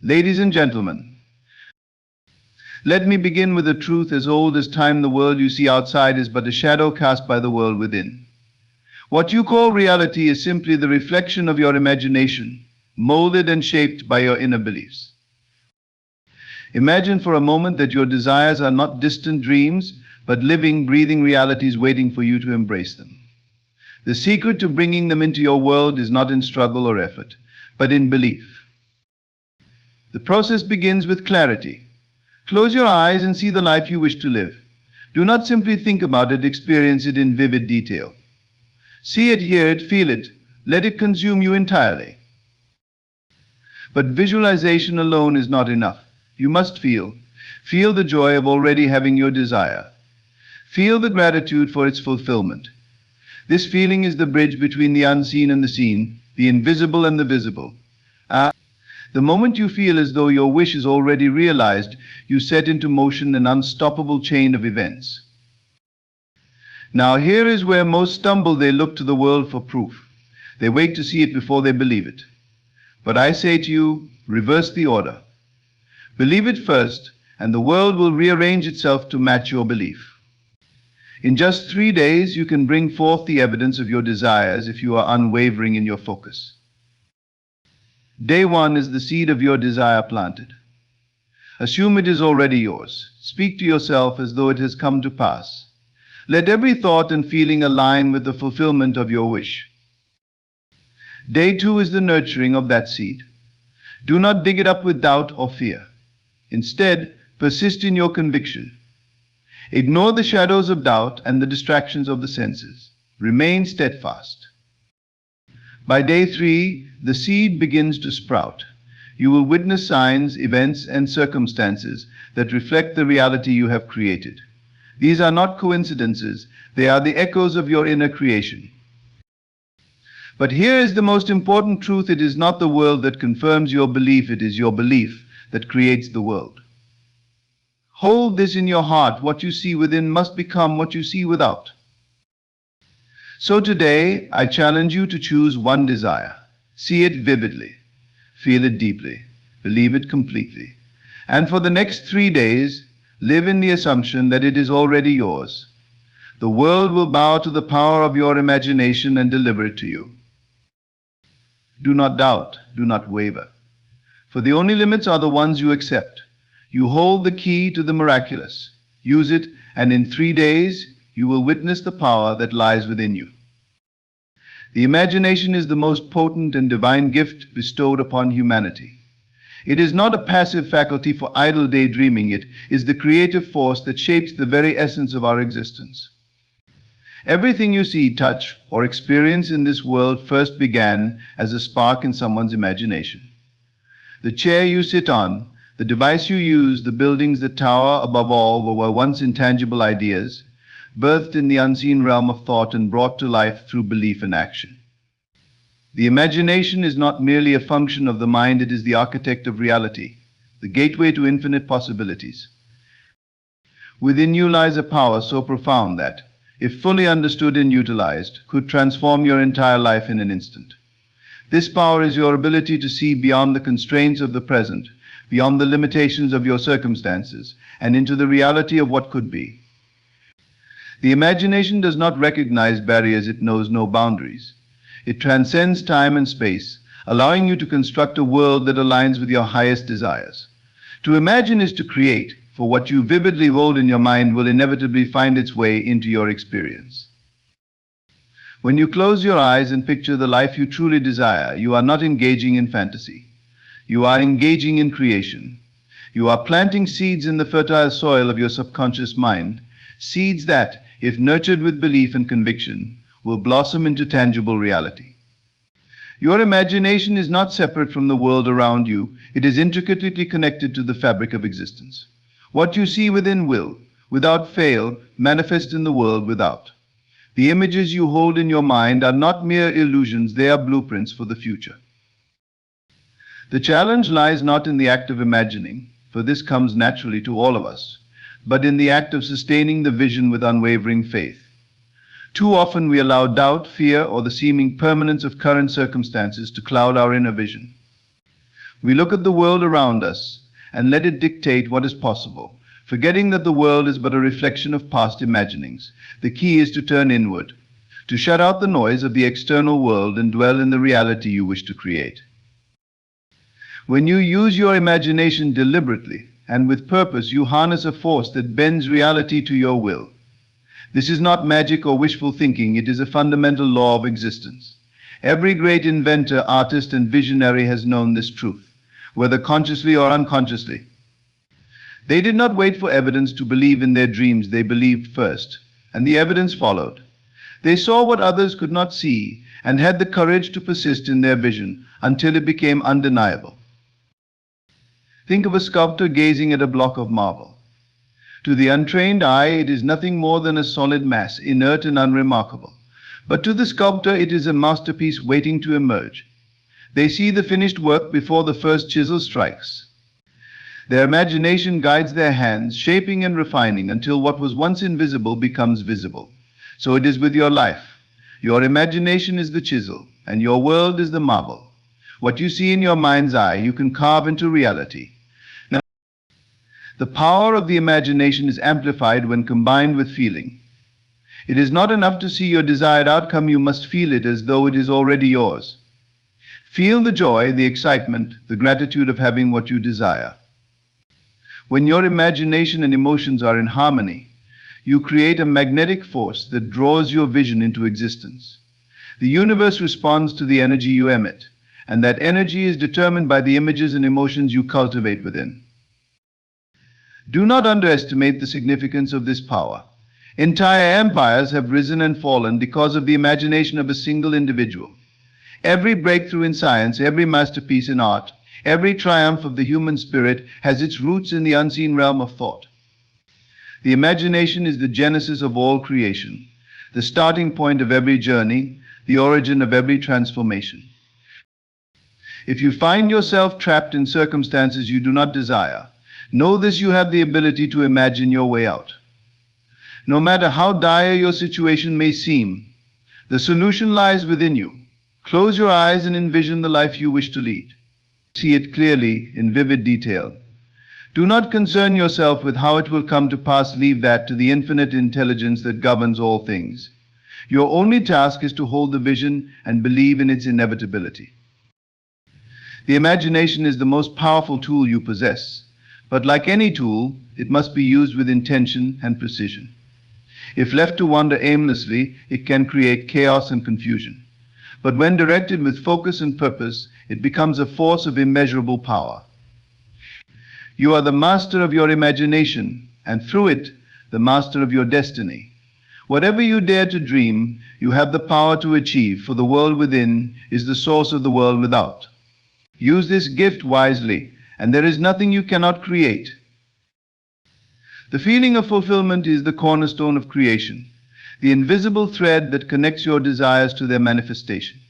Ladies and gentlemen, let me begin with a truth as old as time. The world you see outside is but a shadow cast by the world within. What you call reality is simply the reflection of your imagination, molded and shaped by your inner beliefs. Imagine for a moment that your desires are not distant dreams, but living, breathing realities waiting for you to embrace them. The secret to bringing them into your world is not in struggle or effort, but in belief. The process begins with clarity. Close your eyes and see the life you wish to live. Do not simply think about it, experience it in vivid detail. See it, hear it, feel it. Let it consume you entirely. But visualization alone is not enough. You must feel. Feel the joy of already having your desire. Feel the gratitude for its fulfillment. This feeling is the bridge between the unseen and the seen, the invisible and the visible. The moment you feel as though your wish is already realized, you set into motion an unstoppable chain of events. Now here is where most stumble. They look to the world for proof. They wait to see it before they believe it. But I say to you, reverse the order. Believe it first, and the world will rearrange itself to match your belief. In just 3 days, you can bring forth the evidence of your desires if you are unwavering in your focus. Day 1 is the seed of your desire planted. Assume it is already yours. Speak to yourself as though it has come to pass. Let every thought and feeling align with the fulfillment of your wish. Day 2 is the nurturing of that seed. Do not dig it up with doubt or fear. Instead, persist in your conviction. Ignore the shadows of doubt and the distractions of the senses. Remain steadfast. By day 3, the seed begins to sprout. You will witness signs, events, and circumstances that reflect the reality you have created. These are not coincidences, they are the echoes of your inner creation. But here is the most important truth: it is not the world that confirms your belief, it is your belief that creates the world. Hold this in your heart: what you see within must become what you see without. So today, I challenge you to choose one desire. See it vividly, feel it deeply, believe it completely. And for the next 3 days, live in the assumption that it is already yours. The world will bow to the power of your imagination and deliver it to you. Do not doubt, do not waver, for the only limits are the ones you accept. You hold the key to the miraculous. Use it, and in 3 days, you will witness the power that lies within you. The imagination is the most potent and divine gift bestowed upon humanity. It is not a passive faculty for idle daydreaming. It is the creative force that shapes the very essence of our existence. Everything you see, touch, or experience in this world first began as a spark in someone's imagination. The chair you sit on, the device you use, the buildings that tower above all were once intangible ideas, birthed in the unseen realm of thought and brought to life through belief and action. The imagination is not merely a function of the mind, it is the architect of reality, the gateway to infinite possibilities. Within you lies a power so profound that, if fully understood and utilized, could transform your entire life in an instant. This power is your ability to see beyond the constraints of the present, beyond the limitations of your circumstances, and into the reality of what could be. The imagination does not recognize barriers, it knows no boundaries. It transcends time and space, allowing you to construct a world that aligns with your highest desires. To imagine is to create, for what you vividly hold in your mind will inevitably find its way into your experience. When you close your eyes and picture the life you truly desire, you are not engaging in fantasy. You are engaging in creation. You are planting seeds in the fertile soil of your subconscious mind, seeds that, if nurtured with belief and conviction, will blossom into tangible reality. Your imagination is not separate from the world around you. It is intricately connected to the fabric of existence. What you see within will, without fail, manifest in the world without. The images you hold in your mind are not mere illusions, they are blueprints for the future. The challenge lies not in the act of imagining, for this comes naturally to all of us, but in the act of sustaining the vision with unwavering faith. Too often we allow doubt, fear, or the seeming permanence of current circumstances to cloud our inner vision. We look at the world around us and let it dictate what is possible, forgetting that the world is but a reflection of past imaginings. The key is to turn inward, to shut out the noise of the external world and dwell in the reality you wish to create. When you use your imagination deliberately and with purpose, you harness a force that bends reality to your will. This is not magic or wishful thinking, it is a fundamental law of existence. Every great inventor, artist, and visionary has known this truth, whether consciously or unconsciously. They did not wait for evidence to believe in their dreams, they believed first, and the evidence followed. They saw what others could not see and had the courage to persist in their vision until it became undeniable. Think of a sculptor gazing at a block of marble. To the untrained eye, it is nothing more than a solid mass, inert and unremarkable. But to the sculptor, it is a masterpiece waiting to emerge. They see the finished work before the first chisel strikes. Their imagination guides their hands, shaping and refining until what was once invisible becomes visible. So it is with your life. Your imagination is the chisel, and your world is the marble. What you see in your mind's eye, you can carve into reality. Now, the power of the imagination is amplified when combined with feeling. It is not enough to see your desired outcome, you must feel it as though it is already yours. Feel the joy, the excitement, the gratitude of having what you desire. When your imagination and emotions are in harmony, you create a magnetic force that draws your vision into existence. The universe responds to the energy you emit, and that energy is determined by the images and emotions you cultivate within. Do not underestimate the significance of this power. Entire empires have risen and fallen because of the imagination of a single individual. Every breakthrough in science, every masterpiece in art, every triumph of the human spirit has its roots in the unseen realm of thought. The imagination is the genesis of all creation, the starting point of every journey, the origin of every transformation. If you find yourself trapped in circumstances you do not desire, know this: you have the ability to imagine your way out. No matter how dire your situation may seem, the solution lies within you. Close your eyes and envision the life you wish to lead. See it clearly, in vivid detail. Do not concern yourself with how it will come to pass. Leave that to the infinite intelligence that governs all things. Your only task is to hold the vision and believe in its inevitability. The imagination is the most powerful tool you possess, but like any tool, it must be used with intention and precision. If left to wander aimlessly, it can create chaos and confusion. But when directed with focus and purpose, it becomes a force of immeasurable power. You are the master of your imagination, and through it, the master of your destiny. Whatever you dare to dream, you have the power to achieve, for the world within is the source of the world without. Use this gift wisely, and there is nothing you cannot create. The feeling of fulfillment is the cornerstone of creation, the invisible thread that connects your desires to their manifestation.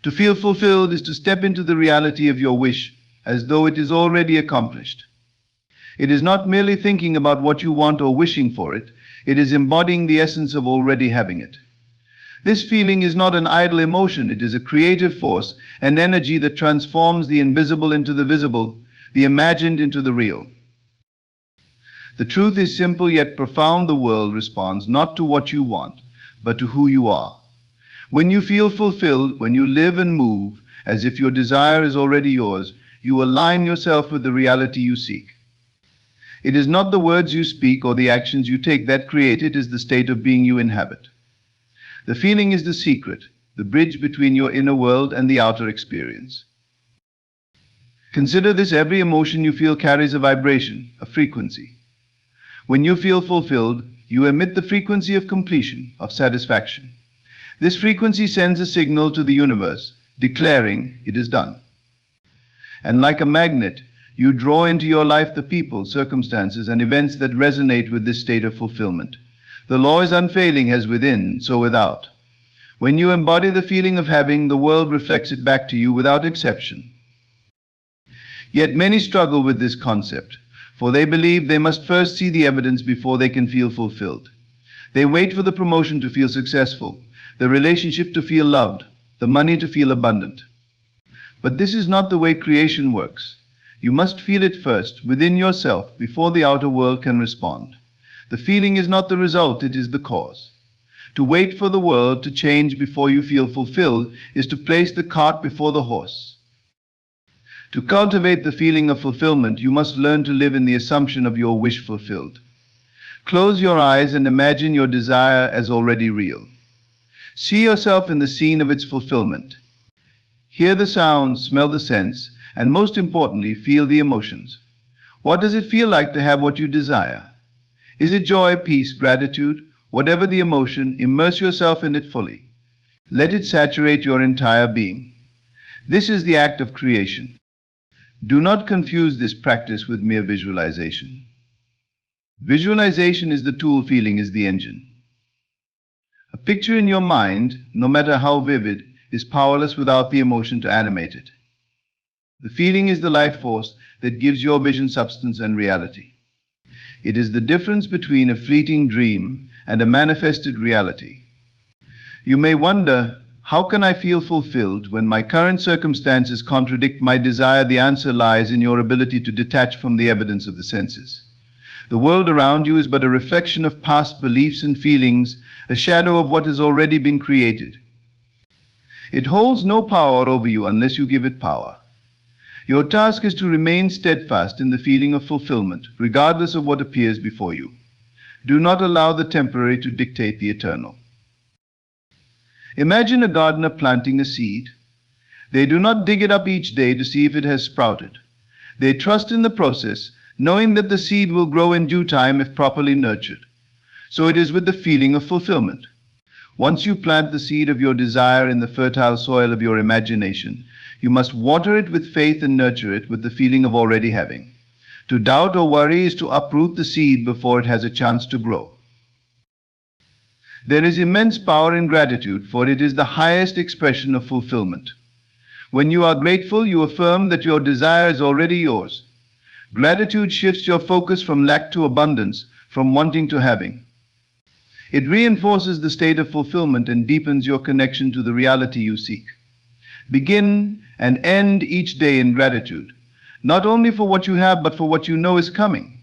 To feel fulfilled is to step into the reality of your wish as though it is already accomplished. It is not merely thinking about what you want or wishing for it, it is embodying the essence of already having it. This feeling is not an idle emotion, it is a creative force, an energy that transforms the invisible into the visible, the imagined into the real. The truth is simple yet profound: the world responds not to what you want, but to who you are. When you feel fulfilled, when you live and move as if your desire is already yours, you align yourself with the reality you seek. It is not the words you speak or the actions you take that create it, is the state of being you inhabit. The feeling is the secret, the bridge between your inner world and the outer experience. Consider this: every emotion you feel carries a vibration, a frequency. When you feel fulfilled, you emit the frequency of completion, of satisfaction. This frequency sends a signal to the universe, declaring it is done. And like a magnet, you draw into your life the people, circumstances, and events that resonate with this state of fulfillment. The law is unfailing: as within, so without. When you embody the feeling of having, the world reflects it back to you without exception. Yet many struggle with this concept, for they believe they must first see the evidence before they can feel fulfilled. They wait for the promotion to feel successful, the relationship to feel loved, the money to feel abundant. But this is not the way creation works. You must feel it first, within yourself, before the outer world can respond. The feeling is not the result, it is the cause. To wait for the world to change before you feel fulfilled is to place the cart before the horse. To cultivate the feeling of fulfillment, you must learn to live in the assumption of your wish fulfilled. Close your eyes and imagine your desire as already real. See yourself in the scene of its fulfillment. Hear the sounds, smell the scents, and most importantly, feel the emotions. What does it feel like to have what you desire? Is it joy, peace, gratitude? Whatever the emotion, immerse yourself in it fully. Let it saturate your entire being. This is the act of creation. Do not confuse this practice with mere visualization. Visualization is the tool, feeling is the engine. A picture in your mind, no matter how vivid, is powerless without the emotion to animate it. The feeling is the life force that gives your vision substance and reality. It is the difference between a fleeting dream and a manifested reality. You may wonder, how can I feel fulfilled when my current circumstances contradict my desire? The answer lies in your ability to detach from the evidence of the senses. The world around you is but a reflection of past beliefs and feelings, a shadow of what has already been created. It holds no power over you unless you give it power. Your task is to remain steadfast in the feeling of fulfillment, regardless of what appears before you. Do not allow the temporary to dictate the eternal. Imagine a gardener planting a seed. They do not dig it up each day to see if it has sprouted. They trust in the process, knowing that the seed will grow in due time if properly nurtured. So it is with the feeling of fulfillment. Once you plant the seed of your desire in the fertile soil of your imagination, you must water it with faith and nurture it with the feeling of already having. To doubt or worry is to uproot the seed before it has a chance to grow. There is immense power in gratitude, for it is the highest expression of fulfillment. When you are grateful, you affirm that your desire is already yours. Gratitude shifts your focus from lack to abundance, from wanting to having. It reinforces the state of fulfillment and deepens your connection to the reality you seek. Begin and end each day in gratitude, not only for what you have, but for what you know is coming.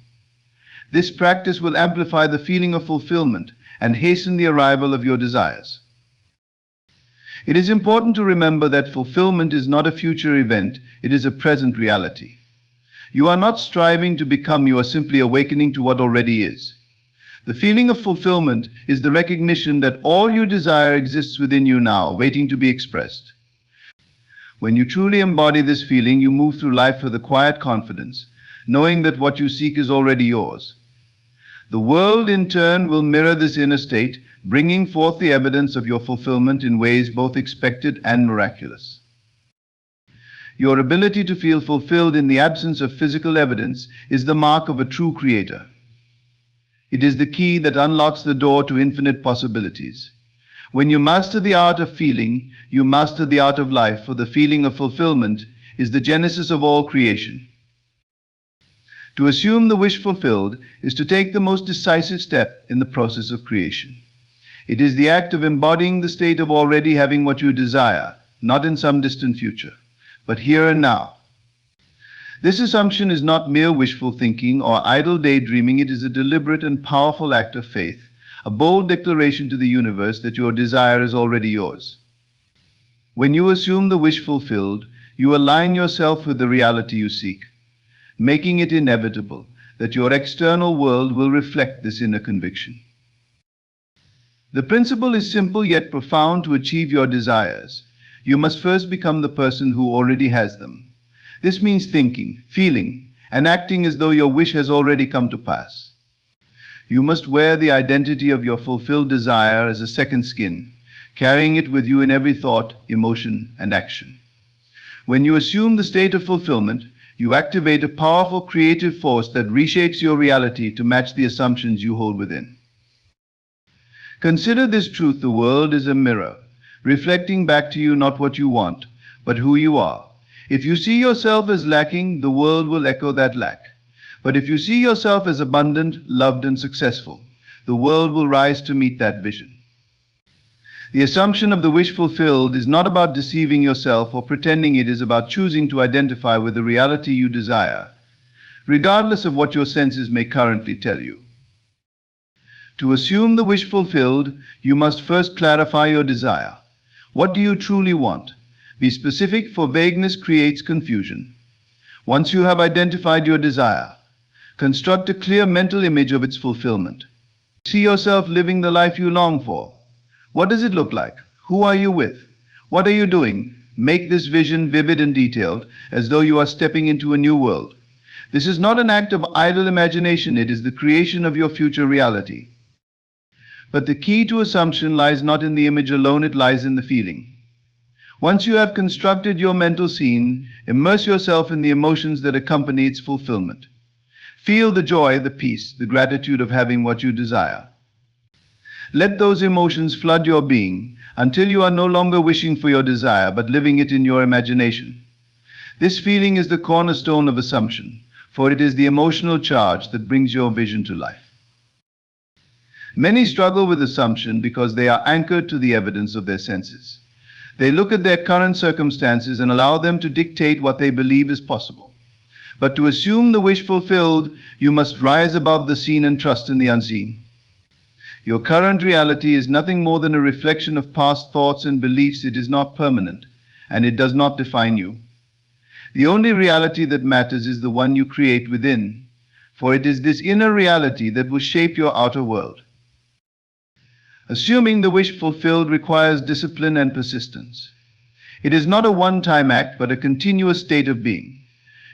This practice will amplify the feeling of fulfillment and hasten the arrival of your desires. It is important to remember that fulfillment is not a future event, it is a present reality. You are not striving to become, you are simply awakening to what already is. The feeling of fulfillment is the recognition that all you desire exists within you now, waiting to be expressed. When you truly embody this feeling, you move through life with a quiet confidence, knowing that what you seek is already yours. The world, in turn, will mirror this inner state, bringing forth the evidence of your fulfillment in ways both expected and miraculous. Your ability to feel fulfilled in the absence of physical evidence is the mark of a true creator. It is the key that unlocks the door to infinite possibilities. When you master the art of feeling, you master the art of life, for the feeling of fulfillment is the genesis of all creation. To assume the wish fulfilled is to take the most decisive step in the process of creation. It is the act of embodying the state of already having what you desire, not in some distant future, but here and now. This assumption is not mere wishful thinking or idle daydreaming. It is a deliberate and powerful act of faith, a bold declaration to the universe that your desire is already yours. When you assume the wish fulfilled, you align yourself with the reality you seek, making it inevitable that your external world will reflect this inner conviction. The principle is simple yet profound. To achieve your desires, you must first become the person who already has them. This means thinking, feeling, and acting as though your wish has already come to pass. You must wear the identity of your fulfilled desire as a second skin, carrying it with you in every thought, emotion, and action. When you assume the state of fulfillment, you activate a powerful creative force that reshapes your reality to match the assumptions you hold within. Consider this truth: the world is a mirror, reflecting back to you not what you want, but who you are. If you see yourself as lacking, the world will echo that lack. But if you see yourself as abundant, loved, and successful, the world will rise to meet that vision. The assumption of the wish fulfilled is not about deceiving yourself or pretending. It is about choosing to identify with the reality you desire, regardless of what your senses may currently tell you. To assume the wish fulfilled, you must first clarify your desire. What do you truly want? Be specific, for vagueness creates confusion. Once you have identified your desire, construct a clear mental image of its fulfillment. See yourself living the life you long for. What does it look like? Who are you with? What are you doing? Make this vision vivid and detailed, as though you are stepping into a new world. This is not an act of idle imagination, it is the creation of your future reality. But the key to assumption lies not in the image alone, it lies in the feeling. Once you have constructed your mental scene, immerse yourself in the emotions that accompany its fulfillment. Feel the joy, the peace, the gratitude of having what you desire. Let those emotions flood your being until you are no longer wishing for your desire, but living it in your imagination. This feeling is the cornerstone of assumption, for it is the emotional charge that brings your vision to life. Many struggle with assumption because they are anchored to the evidence of their senses. They look at their current circumstances and allow them to dictate what they believe is possible. But to assume the wish fulfilled, you must rise above the seen and trust in the unseen. Your current reality is nothing more than a reflection of past thoughts and beliefs. It is not permanent, and it does not define you. The only reality that matters is the one you create within, for it is this inner reality that will shape your outer world. Assuming the wish fulfilled requires discipline and persistence. It is not a one-time act, but a continuous state of being.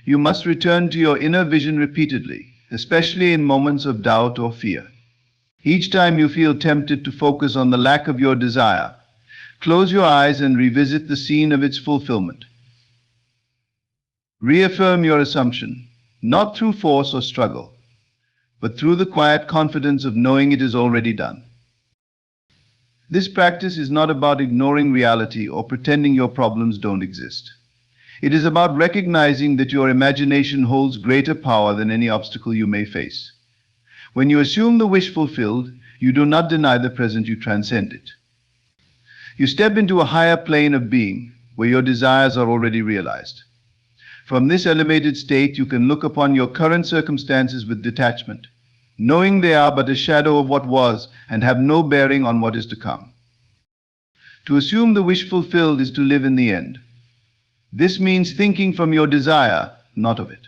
You must return to your inner vision repeatedly, especially in moments of doubt or fear. Each time you feel tempted to focus on the lack of your desire, close your eyes and revisit the scene of its fulfillment. Reaffirm your assumption, not through force or struggle, but through the quiet confidence of knowing it is already done. This practice is not about ignoring reality or pretending your problems don't exist. It is about recognizing that your imagination holds greater power than any obstacle you may face. When you assume the wish fulfilled, you do not deny the present, you transcend it. You step into a higher plane of being, where your desires are already realized. From this elevated state, you can look upon your current circumstances with detachment, knowing they are but a shadow of what was and have no bearing on what is to come. To assume the wish fulfilled is to live in the end. This means thinking from your desire, not of it.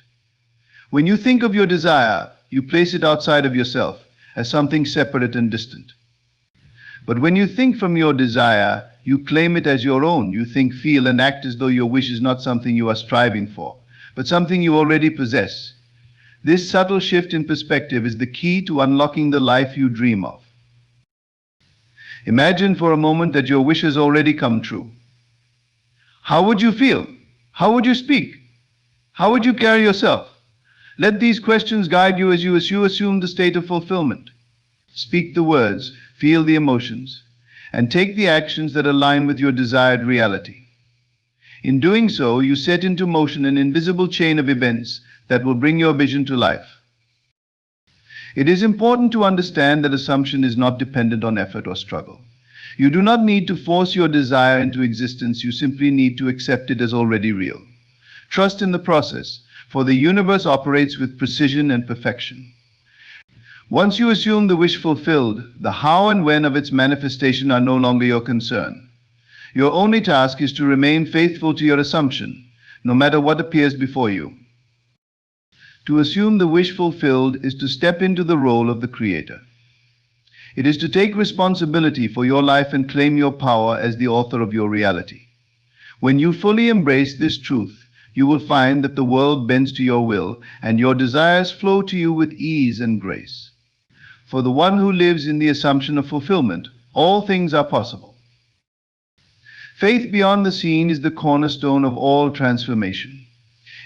When you think of your desire, you place it outside of yourself as something separate and distant. But when you think from your desire, you claim it as your own. You think, feel, and act as though your wish is not something you are striving for, but something you already possess. This subtle shift in perspective is the key to unlocking the life you dream of. Imagine for a moment that your wish has already come true. How would you feel? How would you speak? How would you carry yourself? Let these questions guide you as you assume the state of fulfillment. Speak the words, feel the emotions, and take the actions that align with your desired reality. In doing so, you set into motion an invisible chain of events that will bring your vision to life. It is important to understand that assumption is not dependent on effort or struggle. You do not need to force your desire into existence, you simply need to accept it as already real. Trust in the process, for the universe operates with precision and perfection. Once you assume the wish fulfilled, the how and when of its manifestation are no longer your concern. Your only task is to remain faithful to your assumption, no matter what appears before you. To assume the wish fulfilled is to step into the role of the creator. It is to take responsibility for your life and claim your power as the author of your reality. When you fully embrace this truth, you will find that the world bends to your will and your desires flow to you with ease and grace. For the one who lives in the assumption of fulfillment, all things are possible. Faith beyond the seen is the cornerstone of all transformation.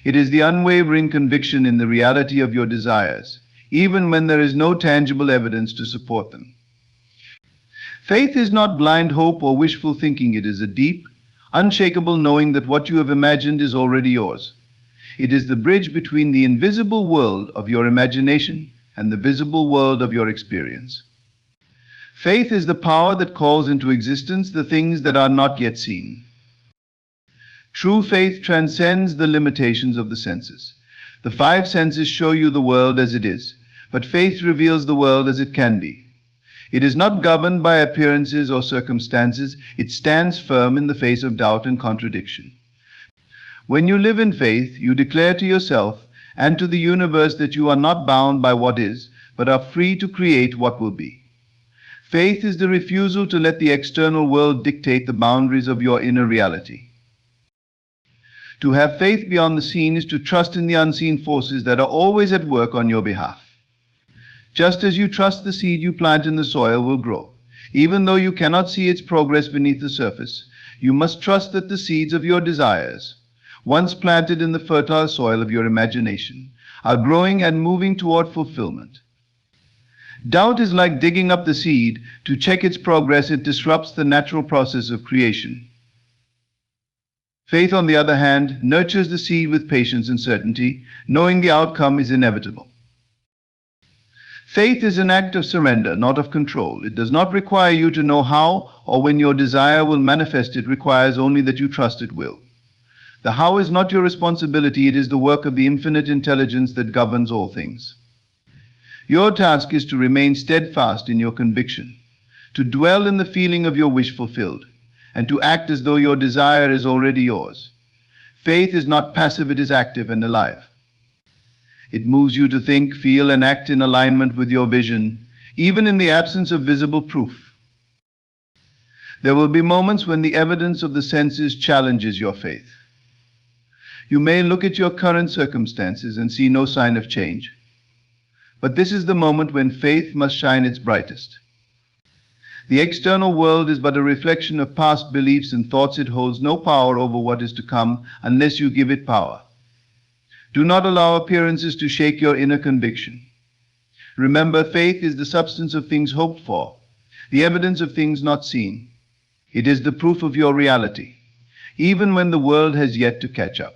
It is the unwavering conviction in the reality of your desires, even when there is no tangible evidence to support them. Faith is not blind hope or wishful thinking. It is a deep, unshakable knowing that what you have imagined is already yours. It is the bridge between the invisible world of your imagination and the visible world of your experience. Faith is the power that calls into existence the things that are not yet seen. True faith transcends the limitations of the senses. The five senses show you the world as it is, but faith reveals the world as it can be. It is not governed by appearances or circumstances. It stands firm in the face of doubt and contradiction. When you live in faith, you declare to yourself and to the universe that you are not bound by what is, but are free to create what will be. Faith is the refusal to let the external world dictate the boundaries of your inner reality. To have faith beyond the seen is to trust in the unseen forces that are always at work on your behalf. Just as you trust the seed you plant in the soil will grow, even though you cannot see its progress beneath the surface, you must trust that the seeds of your desires, once planted in the fertile soil of your imagination, are growing and moving toward fulfillment. Doubt is like digging up the seed. To check its progress, it disrupts the natural process of creation. Faith, on the other hand, nurtures the seed with patience and certainty, knowing the outcome is inevitable. Faith is an act of surrender, not of control. It does not require you to know how or when your desire will manifest. It requires only that you trust it will. The how is not your responsibility. It is the work of the infinite intelligence that governs all things. Your task is to remain steadfast in your conviction, to dwell in the feeling of your wish fulfilled, and to act as though your desire is already yours. Faith is not passive, it is active and alive. It moves you to think, feel, and act in alignment with your vision, even in the absence of visible proof. There will be moments when the evidence of the senses challenges your faith. You may look at your current circumstances and see no sign of change, but this is the moment when faith must shine its brightest. The external world is but a reflection of past beliefs and thoughts. It holds no power over what is to come unless you give it power. Do not allow appearances to shake your inner conviction. Remember, faith is the substance of things hoped for, the evidence of things not seen. It is the proof of your reality, even when the world has yet to catch up.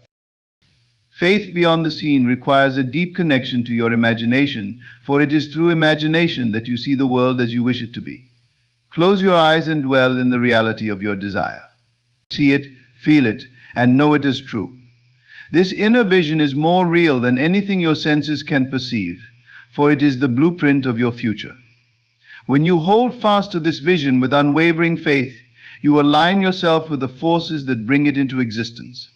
Faith beyond the seen requires a deep connection to your imagination, for it is through imagination that you see the world as you wish it to be. Close your eyes and dwell in the reality of your desire. See it, feel it, and know it as true. This inner vision is more real than anything your senses can perceive, for it is the blueprint of your future. When you hold fast to this vision with unwavering faith, you align yourself with the forces that bring it into existence.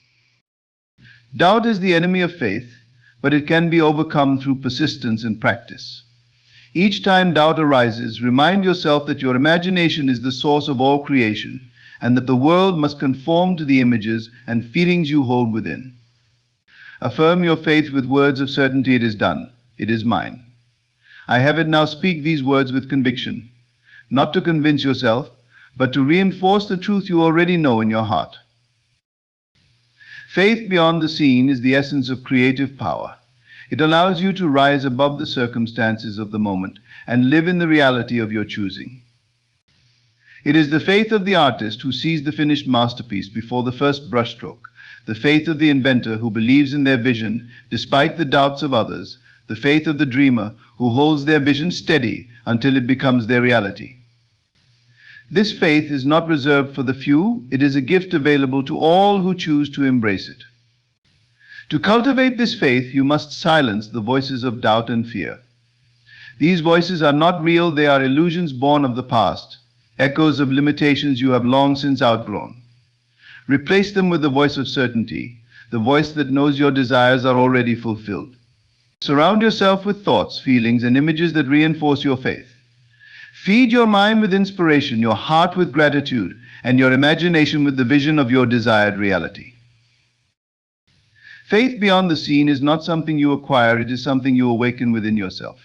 Doubt is the enemy of faith, but it can be overcome through persistence and practice. Each time doubt arises, remind yourself that your imagination is the source of all creation, and that the world must conform to the images and feelings you hold within. Affirm your faith with words of certainty. It is done. It is mine. I have it now. Speak these words with conviction, not to convince yourself, but to reinforce the truth you already know in your heart. Faith beyond the seen is the essence of creative power. It allows you to rise above the circumstances of the moment and live in the reality of your choosing. It is the faith of the artist who sees the finished masterpiece before the first brushstroke, the faith of the inventor who believes in their vision despite the doubts of others, the faith of the dreamer who holds their vision steady until it becomes their reality. This faith is not reserved for the few. It is a gift available to all who choose to embrace it. To cultivate this faith, you must silence the voices of doubt and fear. These voices are not real. They are illusions born of the past, echoes of limitations you have long since outgrown. Replace them with the voice of certainty, the voice that knows your desires are already fulfilled. Surround yourself with thoughts, feelings, and images that reinforce your faith. Feed your mind with inspiration, your heart with gratitude, and your imagination with the vision of your desired reality. Faith beyond the seen is not something you acquire. It is something you awaken within yourself.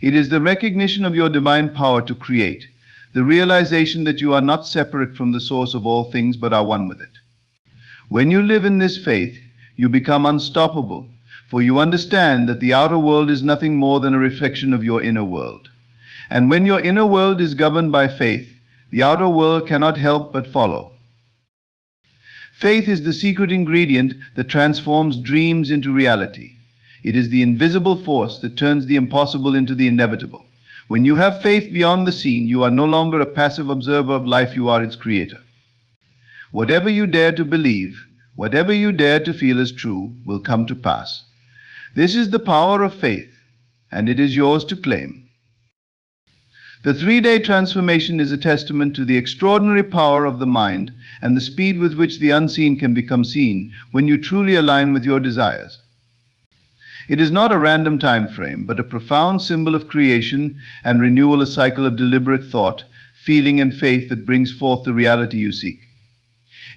It is the recognition of your divine power to create, the realization that you are not separate from the source of all things but are one with it. When you live in this faith, you become unstoppable, for you understand that the outer world is nothing more than a reflection of your inner world. And when your inner world is governed by faith, the outer world cannot help but follow. Faith is the secret ingredient that transforms dreams into reality. It is the invisible force that turns the impossible into the inevitable. When you have faith beyond the seen, you are no longer a passive observer of life, you are its creator. Whatever you dare to believe, whatever you dare to feel is true, will come to pass. This is the power of faith, and it is yours to claim. The 3-day transformation is a testament to the extraordinary power of the mind and the speed with which the unseen can become seen when you truly align with your desires. It is not a random time frame, but a profound symbol of creation and renewal, a cycle of deliberate thought, feeling, and faith that brings forth the reality you seek.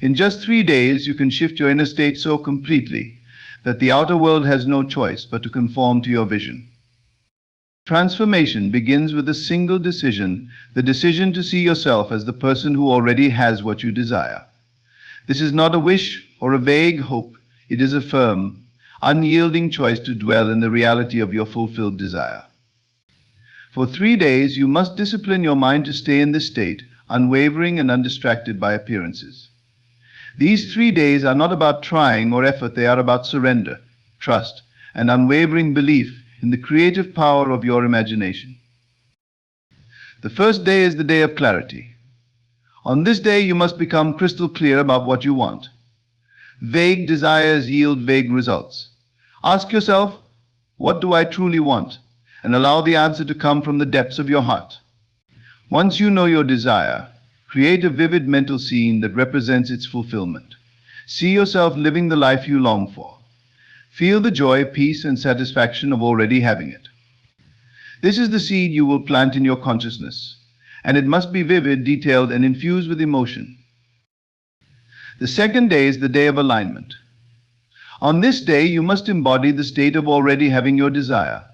In just 3 days, you can shift your inner state so completely that the outer world has no choice but to conform to your vision. Transformation begins with a single decision, the decision to see yourself as the person who already has what you desire. This is not a wish or a vague hope, it is a firm, unyielding choice to dwell in the reality of your fulfilled desire. For 3 days, you must discipline your mind to stay in this state, unwavering and undistracted by appearances. These 3 days are not about trying or effort, they are about surrender, trust, and unwavering belief in the creative power of your imagination. The first day is the day of clarity. On this day, you must become crystal clear about what you want. Vague desires yield vague results. Ask yourself, what do I truly want? And allow the answer to come from the depths of your heart. Once you know your desire, create a vivid mental scene that represents its fulfillment. See yourself living the life you long for. Feel the joy, peace, and satisfaction of already having it. This is the seed you will plant in your consciousness, and it must be vivid, detailed, and infused with emotion. The second day is the day of alignment. On this day, you must embody the state of already having your desire.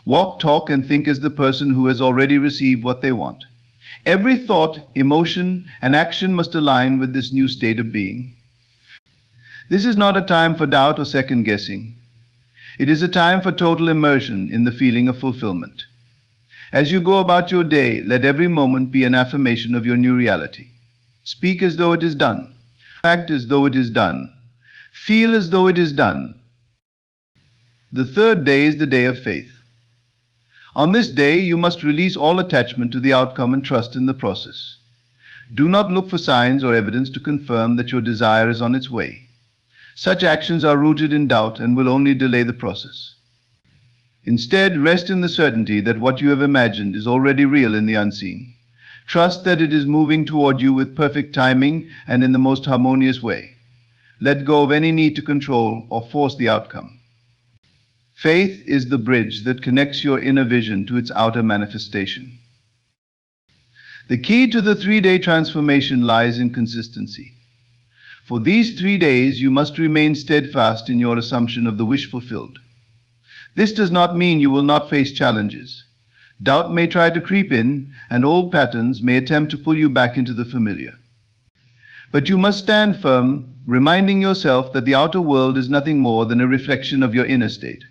Walk, talk, and think as the person who has already received what they want. Every thought, emotion, and action must align with this new state of being. This is not a time for doubt or second guessing. It is a time for total immersion in the feeling of fulfillment. As you go about your day, let every moment be an affirmation of your new reality. Speak as though it is done. Act as though it is done. Feel as though it is done. The third day is the day of faith. On this day, you must release all attachment to the outcome and trust in the process. Do not look for signs or evidence to confirm that your desire is on its way. Such actions are rooted in doubt and will only delay the process. Instead, rest in the certainty that what you have imagined is already real in the unseen. Trust that it is moving toward you with perfect timing and in the most harmonious way. Let go of any need to control or force the outcome. Faith is the bridge that connects your inner vision to its outer manifestation. The key to the 3-day transformation lies in consistency. For these 3 days, you must remain steadfast in your assumption of the wish fulfilled. This does not mean you will not face challenges. Doubt may try to creep in, and old patterns may attempt to pull you back into the familiar. But you must stand firm, reminding yourself that the outer world is nothing more than a reflection of your inner state.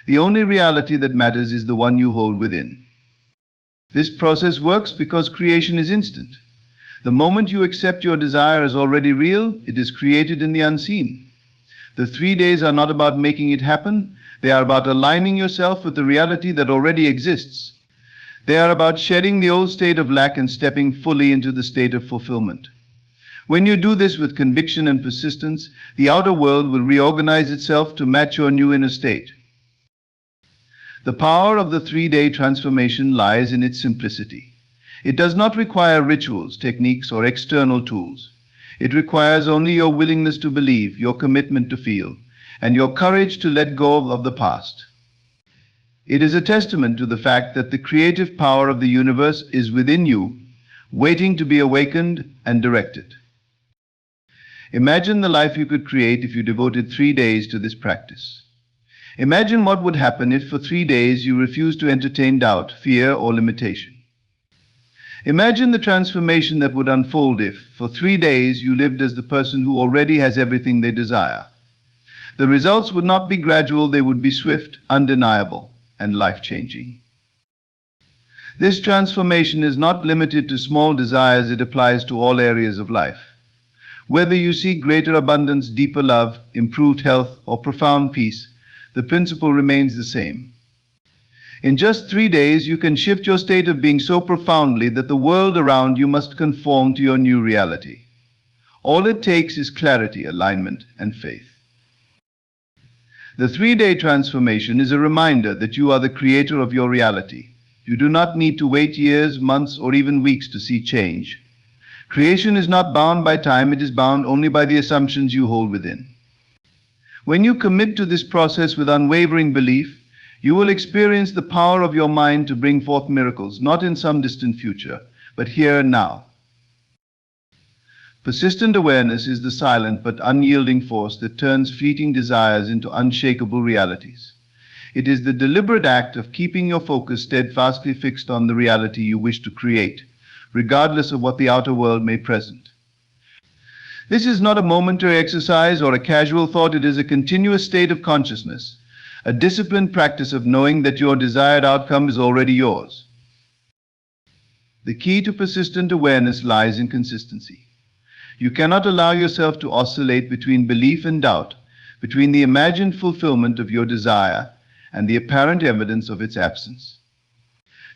The only reality that matters is the one you hold within. This process works because creation is instant. The moment you accept your desire as already real, it is created in the unseen. The 3 days are not about making it happen, they are about aligning yourself with the reality that already exists. They are about shedding the old state of lack and stepping fully into the state of fulfillment. When you do this with conviction and persistence, the outer world will reorganize itself to match your new inner state. The power of the 3-day transformation lies in its simplicity. It does not require rituals, techniques, or external tools. It requires only your willingness to believe, your commitment to feel, and your courage to let go of the past. It is a testament to the fact that the creative power of the universe is within you, waiting to be awakened and directed. Imagine the life you could create if you devoted 3 days to this practice. Imagine what would happen if for 3 days you refused to entertain doubt, fear, or limitation. Imagine the transformation that would unfold if, for 3 days, you lived as the person who already has everything they desire. The results would not be gradual, they would be swift, undeniable, and life-changing. This transformation is not limited to small desires, it applies to all areas of life. Whether you seek greater abundance, deeper love, improved health, or profound peace, the principle remains the same. In just 3 days, you can shift your state of being so profoundly that the world around you must conform to your new reality. All it takes is clarity, alignment, and faith. The 3-day transformation is a reminder that you are the creator of your reality. You do not need to wait years, months, or even weeks to see change. Creation is not bound by time, it is bound only by the assumptions you hold within. When you commit to this process with unwavering belief, you will experience the power of your mind to bring forth miracles, not in some distant future, but here and now. Persistent awareness is the silent but unyielding force that turns fleeting desires into unshakable realities. It is the deliberate act of keeping your focus steadfastly fixed on the reality you wish to create, regardless of what the outer world may present. This is not a momentary exercise or a casual thought, it is a continuous state of consciousness, a disciplined practice of knowing that your desired outcome is already yours. The key to persistent awareness lies in consistency. You cannot allow yourself to oscillate between belief and doubt, between the imagined fulfillment of your desire and the apparent evidence of its absence.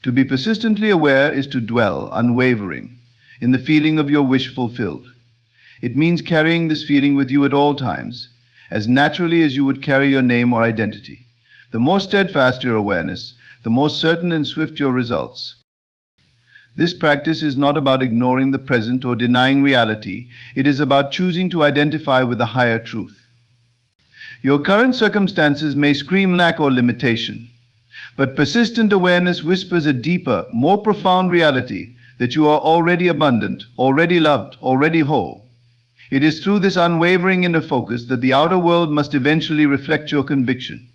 To be persistently aware is to dwell, unwavering, in the feeling of your wish fulfilled. It means carrying this feeling with you at all times, as naturally as you would carry your name or identity. The more steadfast your awareness, the more certain and swift your results. This practice is not about ignoring the present or denying reality. It is about choosing to identify with the higher truth. Your current circumstances may scream lack or limitation, but persistent awareness whispers a deeper, more profound reality that you are already abundant, already loved, already whole. It is through this unwavering inner focus that the outer world must eventually reflect your conviction.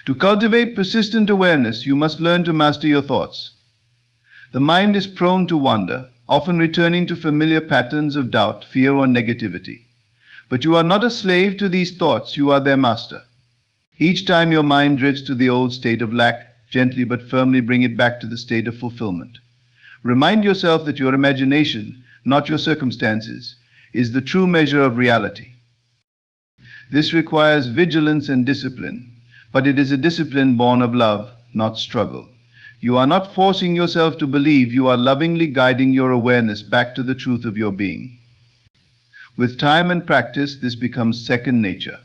To cultivate persistent awareness, you must learn to master your thoughts. The mind is prone to wander, often returning to familiar patterns of doubt, fear, or negativity. But you are not a slave to these thoughts, you are their master. Each time your mind drifts to the old state of lack, gently but firmly bring it back to the state of fulfillment. Remind yourself that your imagination, not your circumstances, is the true measure of reality. This requires vigilance and discipline, but it is a discipline born of love, not struggle. You are not forcing yourself to believe, you are lovingly guiding your awareness back to the truth of your being. With time and practice, this becomes second nature.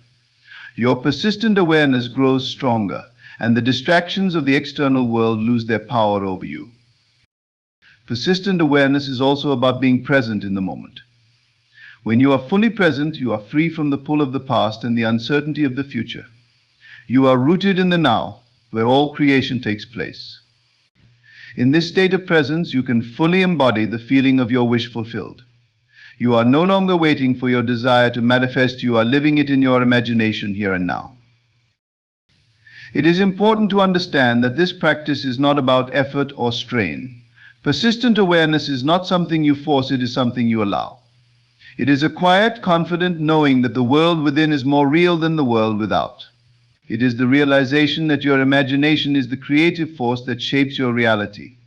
Your persistent awareness grows stronger, and the distractions of the external world lose their power over you. Persistent awareness is also about being present in the moment. When you are fully present, you are free from the pull of the past and the uncertainty of the future. You are rooted in the now, where all creation takes place. In this state of presence, you can fully embody the feeling of your wish fulfilled. You are no longer waiting for your desire to manifest, you are living it in your imagination here and now. It is important to understand that this practice is not about effort or strain. Persistent awareness is not something you force, it is something you allow. It is a quiet, confident knowing that the world within is more real than the world without. It is the realization that your imagination is the creative force that shapes your reality,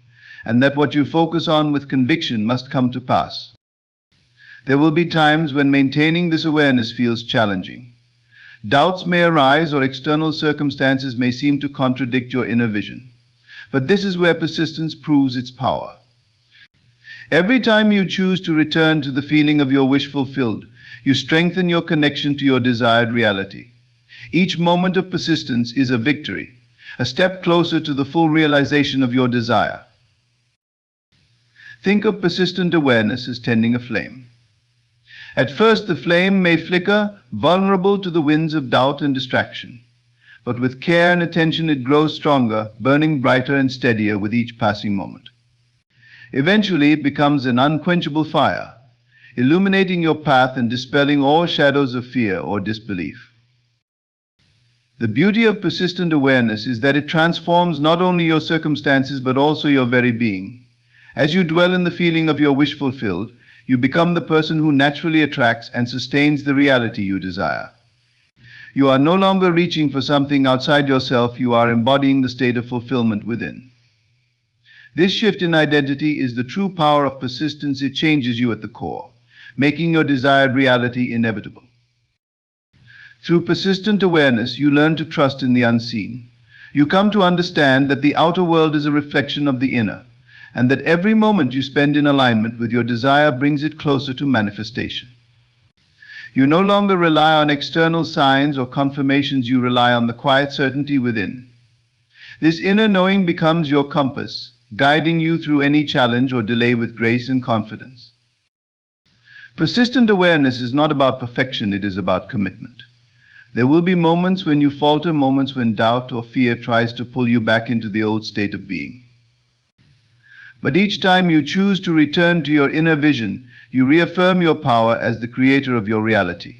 and that what you focus on with conviction must come to pass. There will be times when maintaining this awareness feels challenging. Doubts may arise or external circumstances may seem to contradict your inner vision. But this is where persistence proves its power. Every time you choose to return to the feeling of your wish fulfilled, you strengthen your connection to your desired reality. Each moment of persistence is a victory, a step closer to the full realization of your desire. Think of persistent awareness as tending a flame. At first, the flame may flicker, vulnerable to the winds of doubt and distraction. But with care and attention, it grows stronger, burning brighter and steadier with each passing moment. Eventually, it becomes an unquenchable fire, illuminating your path and dispelling all shadows of fear or disbelief. The beauty of persistent awareness is that it transforms not only your circumstances but also your very being. As you dwell in the feeling of your wish fulfilled, you become the person who naturally attracts and sustains the reality you desire. You are no longer reaching for something outside yourself, you are embodying the state of fulfillment within. This shift in identity is the true power of persistence. It changes you at the core, making your desired reality inevitable. Through persistent awareness, you learn to trust in the unseen. You come to understand that the outer world is a reflection of the inner, and that every moment you spend in alignment with your desire brings it closer to manifestation. You no longer rely on external signs or confirmations, you rely on the quiet certainty within. This inner knowing becomes your compass, guiding you through any challenge or delay with grace and confidence. Persistent awareness is not about perfection, it is about commitment. There will be moments when you falter, moments when doubt or fear tries to pull you back into the old state of being. But each time you choose to return to your inner vision, you reaffirm your power as the creator of your reality.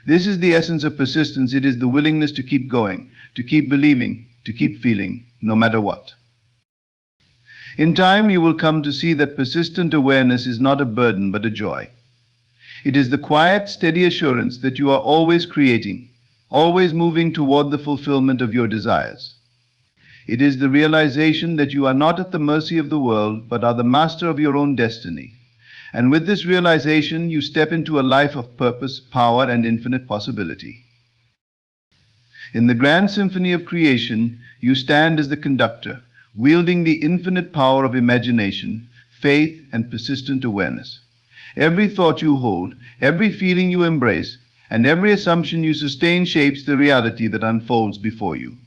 This is the essence of persistence. It is the willingness to keep going, to keep believing, to keep feeling, no matter what. In time, you will come to see that persistent awareness is not a burden, but a joy. It is the quiet, steady assurance that you are always creating, always moving toward the fulfillment of your desires. It is the realization that you are not at the mercy of the world, but are the master of your own destiny. And with this realization, you step into a life of purpose, power, and infinite possibility. In the grand symphony of creation, you stand as the conductor, wielding the infinite power of imagination, faith, and persistent awareness. Every thought you hold, every feeling you embrace, and every assumption you sustain shapes the reality that unfolds before you.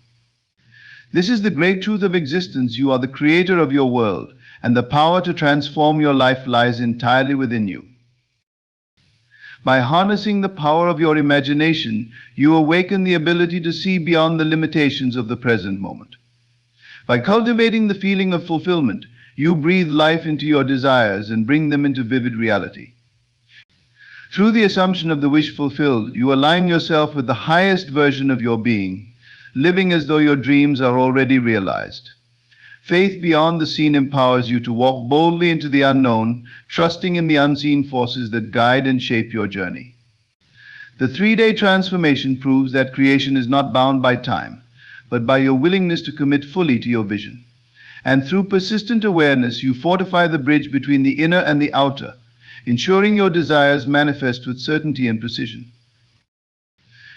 This is the great truth of existence. You are the creator of your world, and the power to transform your life lies entirely within you. By harnessing the power of your imagination, you awaken the ability to see beyond the limitations of the present moment. By cultivating the feeling of fulfillment, you breathe life into your desires and bring them into vivid reality. Through the assumption of the wish fulfilled, you align yourself with the highest version of your being, living as though your dreams are already realized. Faith beyond the seen empowers you to walk boldly into the unknown, trusting in the unseen forces that guide and shape your journey. The 3-day transformation proves that creation is not bound by time, but by your willingness to commit fully to your vision. And through persistent awareness, you fortify the bridge between the inner and the outer, ensuring your desires manifest with certainty and precision.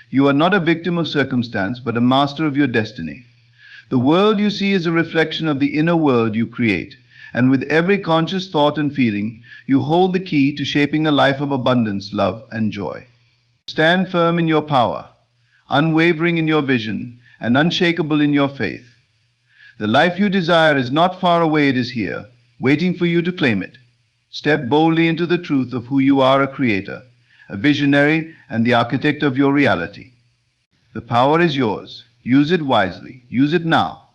You are not a victim of circumstance, but a master of your destiny. The world you see is a reflection of the inner world you create, and with every conscious thought and feeling, you hold the key to shaping a life of abundance, love, and joy. Stand firm in your power, unwavering in your vision, and unshakable in your faith. The life you desire is not far away, it is here, waiting for you to claim it. Step boldly into the truth of who you are, a creator, a visionary, and the architect of your reality. The power is yours. Use it wisely. Use it now.